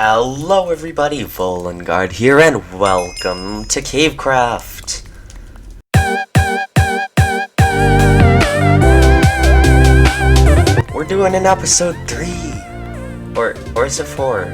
Hello everybody, Volangard here, and welcome to CaveCraft! We're doing an episode 3! Or is it 4?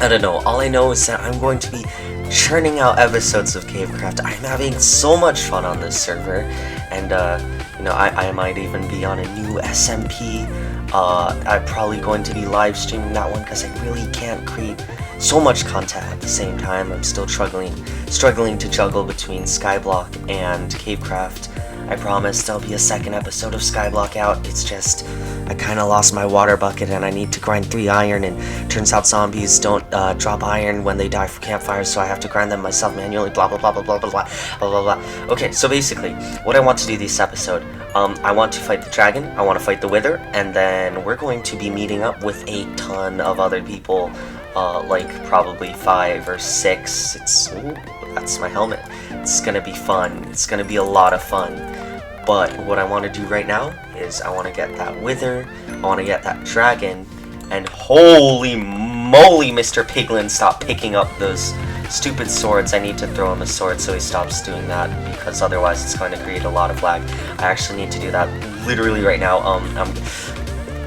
I don't know, all I know is that I'm going to be churning out episodes of CaveCraft. I'm having so much fun on this server, and I might even be on a new SMP. I'm probably going to be live streaming that one because I really can't create so much content at the same time. I'm still struggling to juggle between Skyblock and CaveCraft. I promise there'll be a second episode of Skyblock out. It's just, I kind of lost my water bucket and I need to grind 3 iron, and turns out zombies don't drop iron when they die from campfires, so I have to grind them myself manually, blah blah blah blah blah blah blah blah blah blah. Okay, so basically, what I want to do this episode, I want to fight the dragon, I want to fight the wither, and then we're going to be meeting up with a ton of other people, like probably 5 or 6. Ooh, that's my helmet. It's gonna be fun. It's gonna be a lot of fun. But what I want to do right now is I want to get that wither, I want to get that dragon, and holy moly, Mr. Piglin, stop picking up those stupid swords. I need to throw him a sword so he stops doing that, because otherwise it's going to create a lot of lag. I actually need to do that literally right now.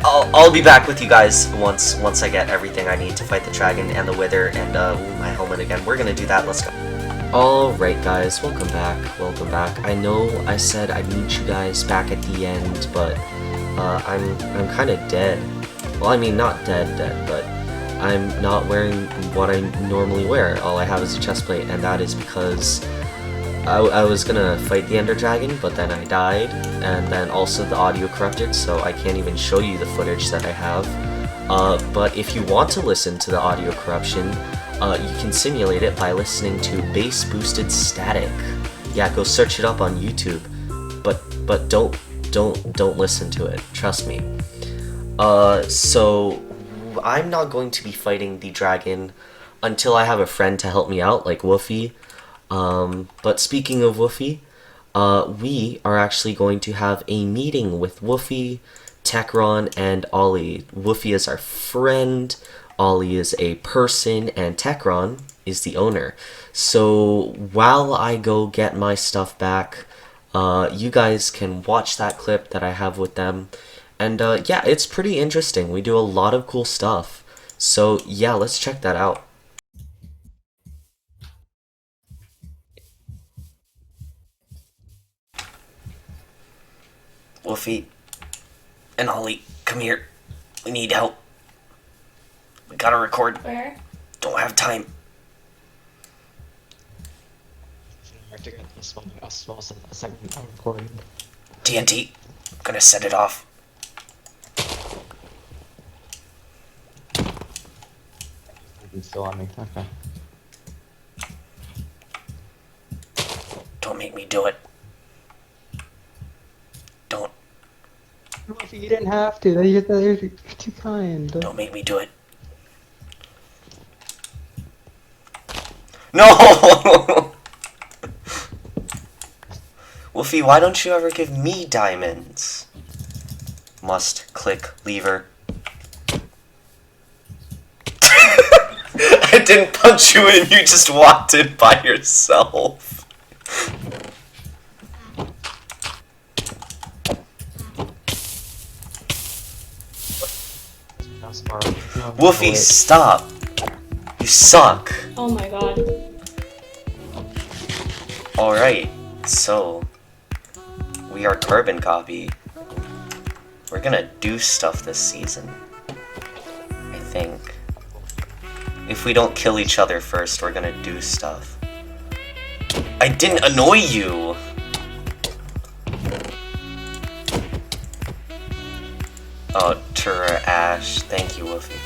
I'll be back with you guys once I get everything I need to fight the dragon and the wither and my helmet again. We're gonna do that. Let's go. Alright guys, welcome back. I know I said I'd meet you guys back at the end, but I'm kinda dead. Well, I mean, not dead, but I'm not wearing what I normally wear. All I have is a chestplate, and that is because I was gonna fight the Ender Dragon, but then I died, and then also the audio corrupted, so I can't even show you the footage that I have. But if you want to listen to the audio corruption, you can simulate it by listening to bass boosted static. Yeah, go search it up on YouTube, but don't listen to it. Trust me. So I'm not going to be fighting the dragon until I have a friend to help me out, like Woofy. But speaking of Woofy, we are actually going to have a meeting with Woofy, Tekron, and Ollie. Woofy is our friend, Ollie is a person, and Tekron is the owner. So while I go get my stuff back, you guys can watch that clip that I have with them. And yeah, it's pretty interesting. We do a lot of cool stuff. So yeah, let's check that out. Woofy and Ollie, come here. We need help. We gotta record. Where? Don't have time. I have to get a small segment of recording. TNT. I'm gonna set it off. It's still on me. Okay. Don't make me do it. Don't. You didn't have to. You're too kind. Don't make me do it. No! Wolfie, why don't you ever give me diamonds? Must click lever. I didn't punch you in, you just walked in by yourself. Wolfie, stop! You suck! Oh my god. Alright, so we are Carbon Copy. We're gonna do stuff this season, I think. If we don't kill each other first, we're gonna do stuff. I didn't annoy you! Oh, Tura Ash, thank you, Woofy.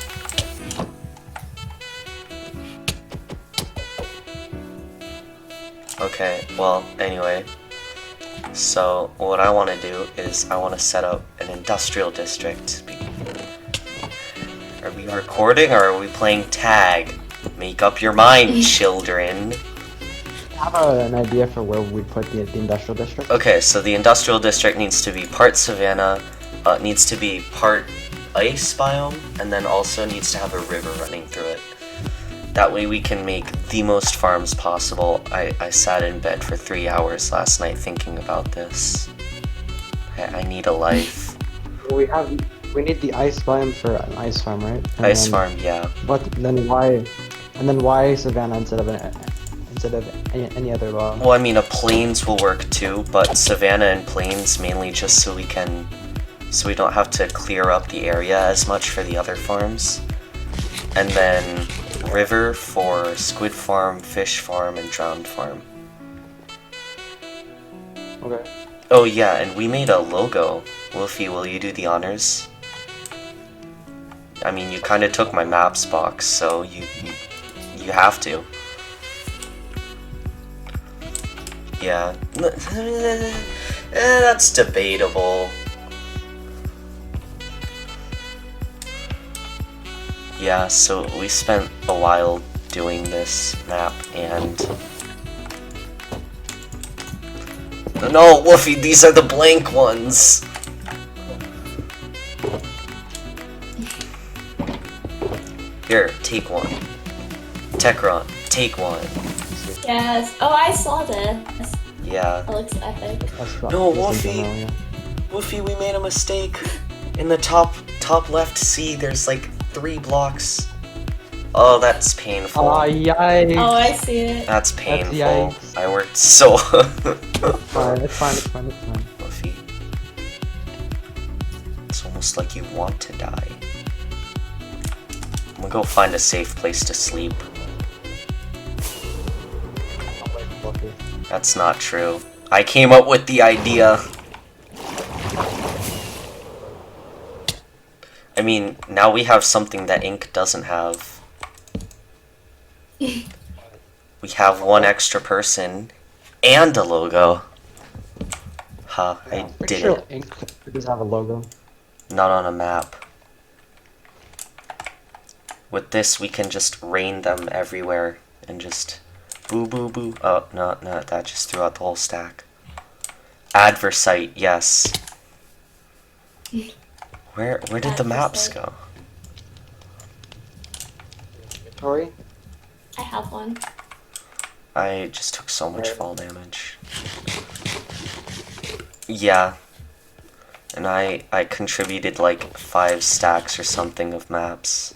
Okay, well, anyway, so what I want to do is I want to set up an industrial district. Are we recording or are we playing tag? Make up your mind, children. I have an idea for where we put the industrial district. Okay, so the industrial district needs to be part savannah, needs to be part ice biome, and then also needs to have a river running through it. That way we can make the most farms possible. I sat in bed for 3 hours last night thinking about this. I need a life. We need the ice biome for an ice farm, right? And Ice then, farm, yeah. But then why? And then why Savannah instead of any other biome? Well, I mean, a plains will work too, but savanna and plains mainly just so we don't have to clear up the area as much for the other farms. And then river for squid farm, fish farm, and drowned farm. Okay. Oh yeah, and we made a logo. Wolfie, will you do the honors? I mean, you kind of took my maps box, so you have to. Yeah. That's debatable. Yeah, so we spent a while doing this map, and... No, Woofy, these are the blank ones! Here, take one. Tekron, take one. Yes. Oh, I saw this. Yeah. That looks epic. No, Woofy! Woofy, we made a mistake. In the top left C, there's like 3 blocks. Oh, that's painful. Oh, yikes. Oh, I see it. That's painful. yikes. I worked so Fine, it's fine. Woofy. It's almost like you want to die. I'm gonna go find a safe place to sleep. That's not true. I came up with the idea. I mean, now we have something that ink doesn't have. We have one extra person and a logo. Huh, I did sure it. Ink does have a logo. Not on a map. With this, we can just rain them everywhere and just boo boo boo. Oh, no, that just threw out the whole stack. Adversite, yes. Where did the maps go? Inventory? I have one. I just took so much fall damage. Yeah. And I contributed like 5 stacks or something of maps.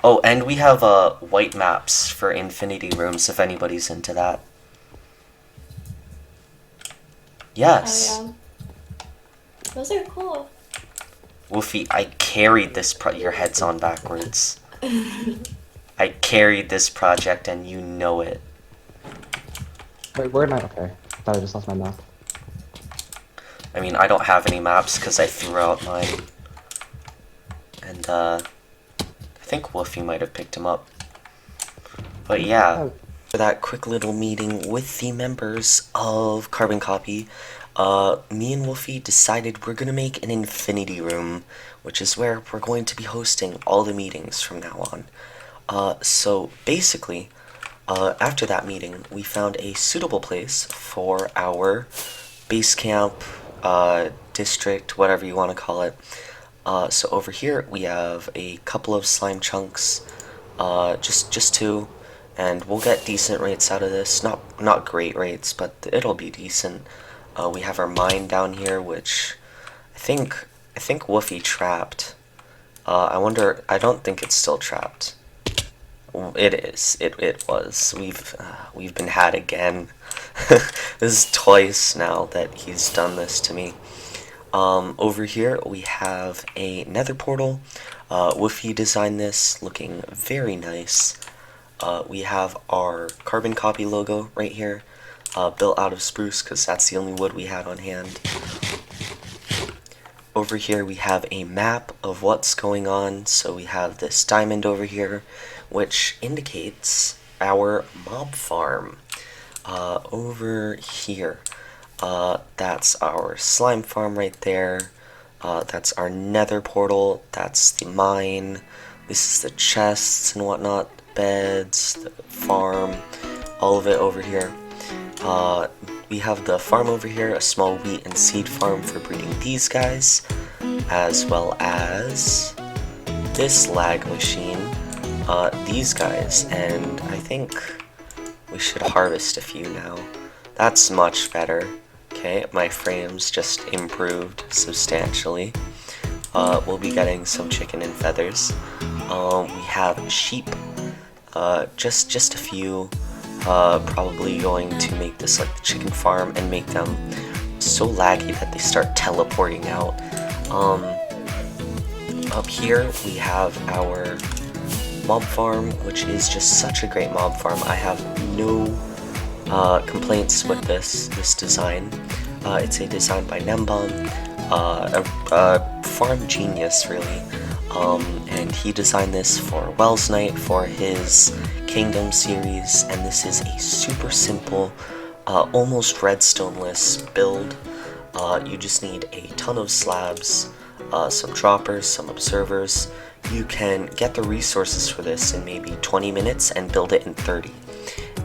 Oh, and we have white maps for infinity rooms if anybody's into that. Yes. Oh, yeah. Those are cool. Woofy, I carried this your head's on backwards. I carried this project and you know it. Wait, where am I? Okay. I thought I just lost my map. I mean, I don't have any maps because I threw out mine. And, I think Woofy might have picked him up. But yeah, for that quick little meeting with the members of Carbon Copy, me and Woofy decided we're gonna make an infinity room, which is where we're going to be hosting all the meetings from now on. So basically, after that meeting, we found a suitable place for our base camp, district, whatever you want to call it. So over here we have a couple of slime chunks, just 2, and we'll get decent rates out of this. Not great rates, but it'll be decent. We have our mine down here, which I think Woofy trapped. I wonder. I don't think it's still trapped. It is. It was. We've been had again. This is twice now that he's done this to me. Over here we have a nether portal. Woofy designed this, looking very nice. We have our Carbon Copy logo right here, built out of spruce because that's the only wood we had on hand. Over here we have a map of what's going on. So we have this diamond over here, which indicates our mob farm. Over here, that's our slime farm right there. That's our nether portal. That's the mine. This is the chests and whatnot, the beds, the farm, all of it over here. We have the farm over here, a small wheat and seed farm for breeding these guys. as well as this lag machine, these guys, and I think we should harvest a few now. That's much better. Okay, my frames just improved substantially. We'll be getting some chicken and feathers. We have sheep, just a few. Probably going to make this like the chicken farm and make them so laggy that they start teleporting out. Up here we have our mob farm, which is just such a great mob farm. I have no complaints with this design. It's a design by Nembon, a farm genius really, and he designed this for Wells Knight for his Kingdom series, and this is a super simple, almost redstone-less build. You just need a ton of slabs, some droppers, some observers. You can get the resources for this in maybe 20 minutes and build it in 30.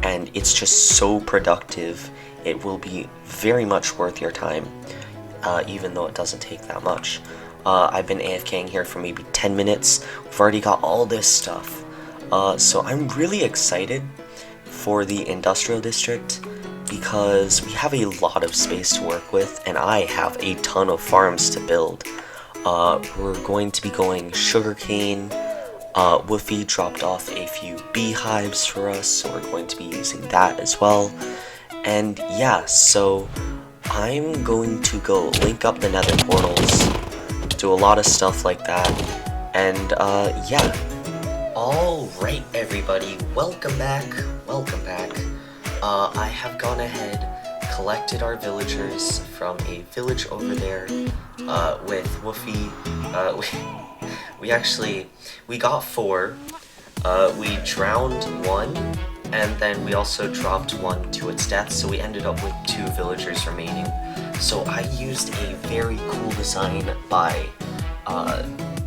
And it's just so productive. It will be very much worth your time, even though it doesn't take that much. I've been AFKing here for maybe 10 minutes. We've already got all this stuff. So I'm really excited for the industrial district because we have a lot of space to work with, and I have a ton of farms to build. We're going to be going sugarcane. Woofy dropped off a few beehives for us, so we're going to be using that as well. And yeah, so I'm going to go link up the nether portals, do a lot of stuff like that, and yeah. Alright everybody, welcome back, welcome back. I have gone ahead, collected our villagers from a village over there, with Woofy. We got 4, we drowned 1, and then we also dropped 1 to its death, so we ended up with 2 villagers remaining. So I used a very cool design by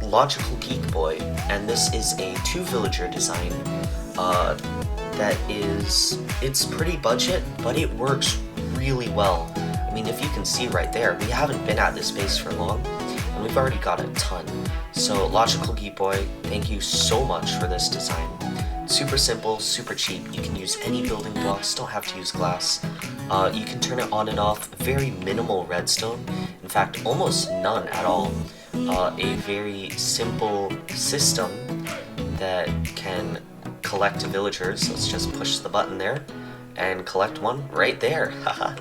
Logical Geek Boy, and this is a 2 villager design it's pretty budget, but it works really well. I mean, if you can see right there, we haven't been at this base for long, and we've already got a ton. So Logical Geek Boy, thank you so much for this design. Super simple, super cheap. You can use any building blocks, don't have to use glass. You can turn it on and off, very minimal redstone. In fact, almost none at all. A very simple system that can collect villagers. Let's just push the button there and collect one right there. Haha.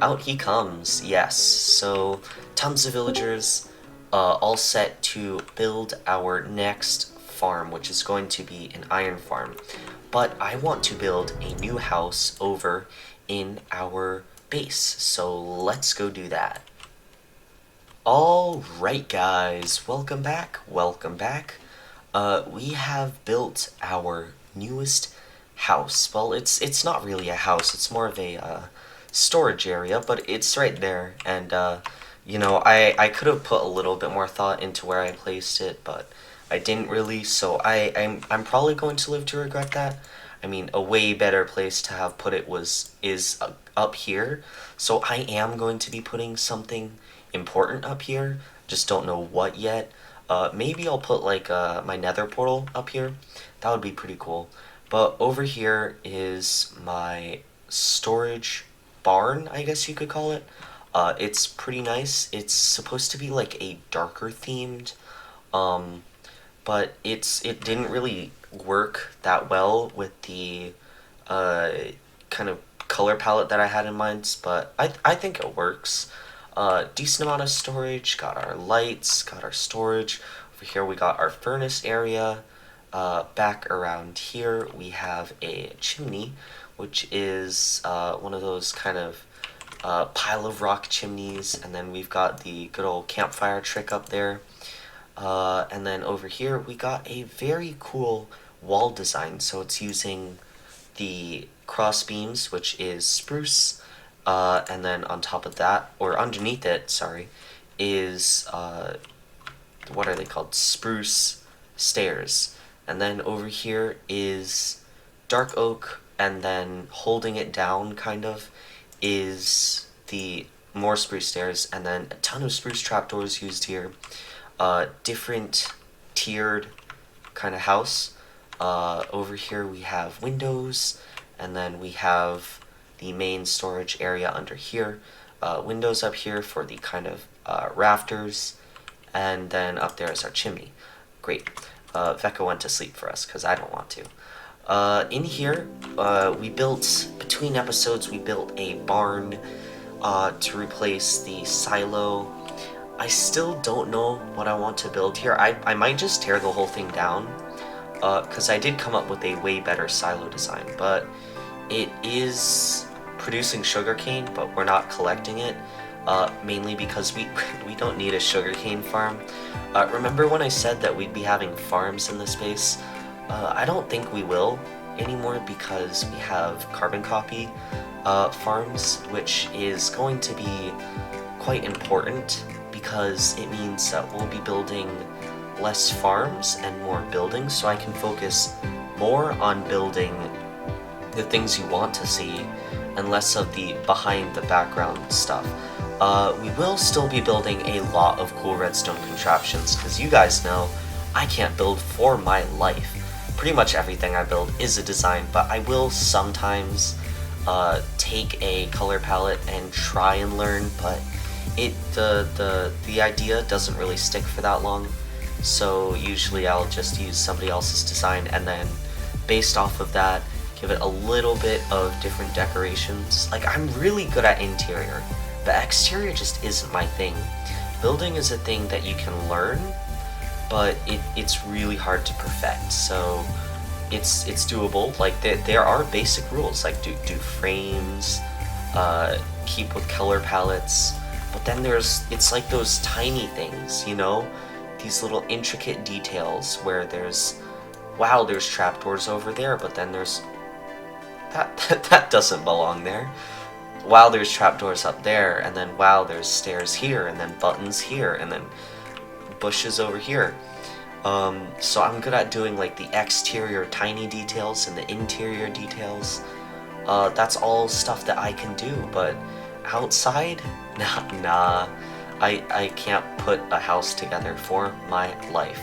Out he comes. Yes. So tons of villagers, all set to build our next farm, which is going to be an iron farm. But I want to build a new house over in our base, so let's go do that. Alright guys, welcome back, welcome back. We have built our newest house. Well, it's not really a house, it's more of a storage area, but it's right there, and you know, I could have put a little bit more thought into where I placed it, but I didn't really, so I'm probably going to live to regret that. I mean, a way better place to have put it is up here, so I am going to be putting something important up here, just don't know what yet. Maybe I'll put like my nether portal up here, that would be pretty cool. But over here is my storage barn, I guess you could call it. It's pretty nice. It's supposed to be like a darker themed, but it didn't really work that well with the kind of color palette that I had in mind, but I think it works. Decent amount of storage, got our lights, got our storage. Over here we got our furnace area. Back around here we have a chimney, which is one of those kind of pile of rock chimneys, and then we've got the good old campfire trick up there. And then over here we got a very cool wall design, so it's using the cross beams, which is spruce, and then on top of that, or underneath it, sorry, is what are they called? Spruce stairs. And then over here is dark oak, and then holding it down kind of is the more spruce stairs, and then a ton of spruce trapdoors used here. Different tiered kind of house. Over here we have windows, and then we have the main storage area under here. Windows up here for the kind of rafters, and then up there is our chimney. Great. Vecca went to sleep for us because I don't want to. In here, we built, between episodes, we built a barn to replace the silo. I still don't know what I want to build here. I might just tear the whole thing down, because I did come up with a way better silo design, but it is producing sugarcane, but we're not collecting it, mainly because we don't need a sugarcane farm. Remember when I said that we'd be having farms in this base? I don't think we will anymore because we have carbon copy farms, which is going to be quite important because it means that we'll be building less farms and more buildings, so I can focus more on building the things you want to see and less of the behind the background stuff. We will still be building a lot of cool redstone contraptions because you guys know I can't build for my life. Pretty much everything I build is a design, but I will sometimes take a color palette and try and learn, but the idea doesn't really stick for that long. So usually I'll just use somebody else's design and then based off of that give it a little bit of different decorations. Like, I'm really good at interior, but exterior just isn't my thing. Building is a thing that you can learn, but it's really hard to perfect. So it's doable. Like, there are basic rules, like do frames, keep with color palettes, but then it's like those tiny things, you know? These little intricate details where there's trapdoors over there, but then there's that doesn't belong there. Wow, there's trapdoors up there, and then wow, there's stairs here, and then buttons here, and then bushes over here. So I'm good at doing like the exterior tiny details and the interior details. That's all stuff that I can do, but outside, nah. I can't put a house together for my life.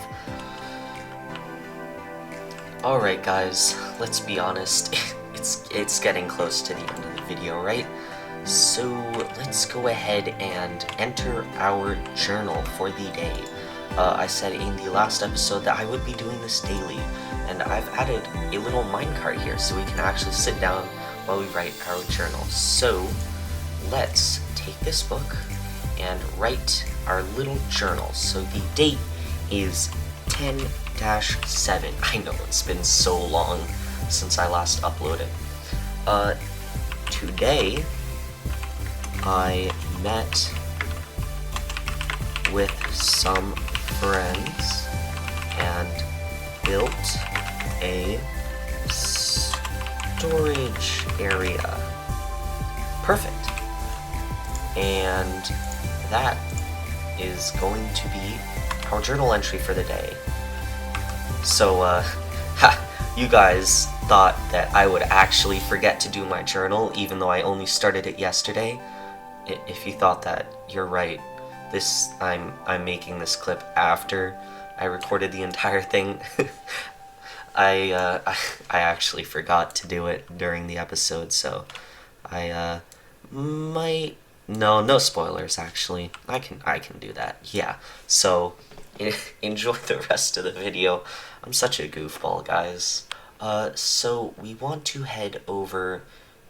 Alright guys, let's be honest, it's getting close to the end of the video, right? So let's go ahead and enter our journal for the day. I said in the last episode that I would be doing this daily, and I've added a little minecart here so we can actually sit down while we write our journal. So let's take this book and write our little journal. So the date is 10-7. I know it's been so long since I last uploaded. Today I met with some friends and built a storage area. Perfect. And that is going to be our journal entry for the day. So, you guys thought that I would actually forget to do my journal even though I only started it yesterday. If you thought that, you're right. I'm making this clip after I recorded the entire thing. I actually forgot to do it during the episode, so I might. No spoilers, actually. I can do that. Yeah. So, enjoy the rest of the video. I'm such a goofball, guys. So we want to head over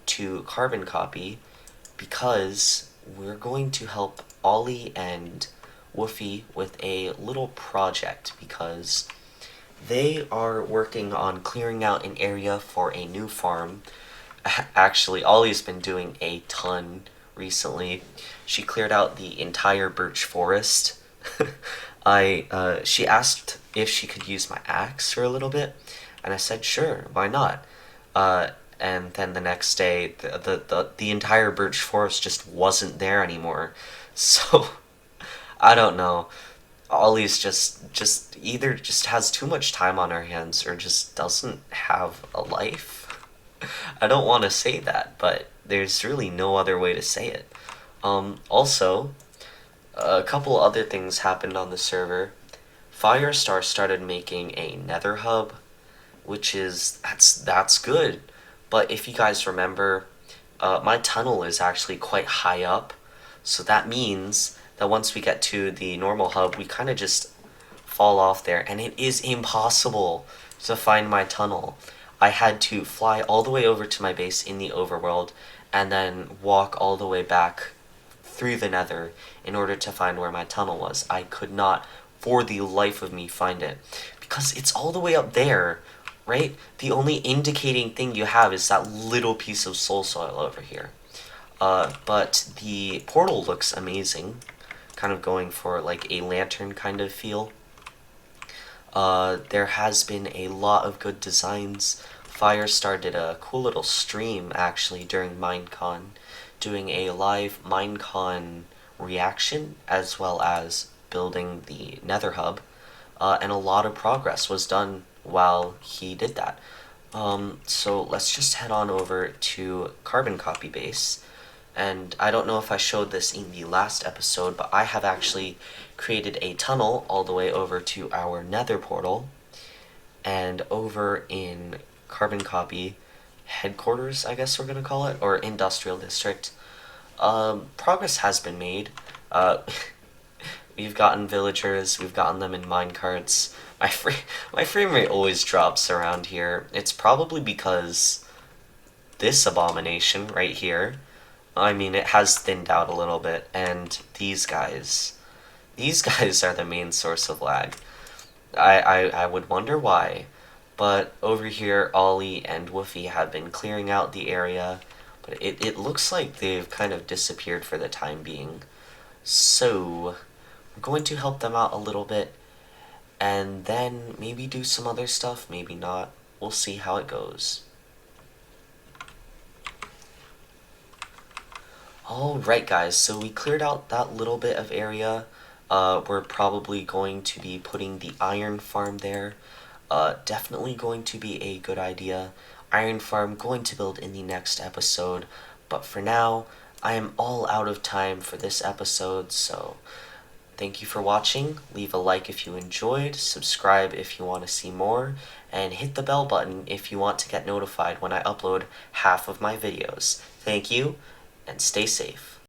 to Carbon Copy because we're going to help Ollie and Woofy with a little project because they are working on clearing out an area for a new farm. Actually, Ollie's been doing a ton recently. She cleared out the entire birch forest. She asked if she could use my axe for a little bit, and I said sure, why not? And then the next day, the entire birch forest just wasn't there anymore. So I don't know. Ollie's just either just has too much time on her hands or just doesn't have a life. I don't want to say that, but there's really no other way to say it. Also, a couple other things happened on the server. Firestar started making a nether hub, which is, that's good. But if you guys remember, my tunnel is actually quite high up, so that means that once we get to the normal hub, we kind of just fall off there, and it is impossible to find my tunnel. I had to fly all the way over to my base in the overworld, and then walk all the way back through the nether in order to find where my tunnel was. I could not, for the life of me, find it, because it's all the way up there, right? The only indicating thing you have is that little piece of soul soil over here. But the portal looks amazing, kind of going for like a lantern kind of feel. There has been a lot of good designs. Firestar did a cool little stream actually during Minecon, doing a live Minecon reaction as well as building the nether hub, and a lot of progress was done while he did that. So let's just head on over to Carbon Copy Base. And I don't know if I showed this in the last episode, but I have actually created a tunnel all the way over to our nether portal. And over in Carbon Copy headquarters, I guess we're going to call it, or industrial district, progress has been made. We've gotten villagers, we've gotten them in minecarts. My frame rate always drops around here. It's probably because this abomination right here, I mean, it has thinned out a little bit, and these guys are the main source of lag. I would wonder why, but over here, Ollie and Woofy have been clearing out the area, but it looks like they've kind of disappeared for the time being. So, we're going to help them out a little bit, and then maybe do some other stuff, maybe not. We'll see how it goes. Alright guys, so we cleared out that little bit of area. We're probably going to be putting the iron farm there. Definitely going to be a good idea. Iron farm going to build in the next episode, but for now, I am all out of time for this episode, so thank you for watching. Leave a like if you enjoyed, subscribe if you want to see more, and hit the bell button if you want to get notified when I upload half of my videos. Thank you, and stay safe.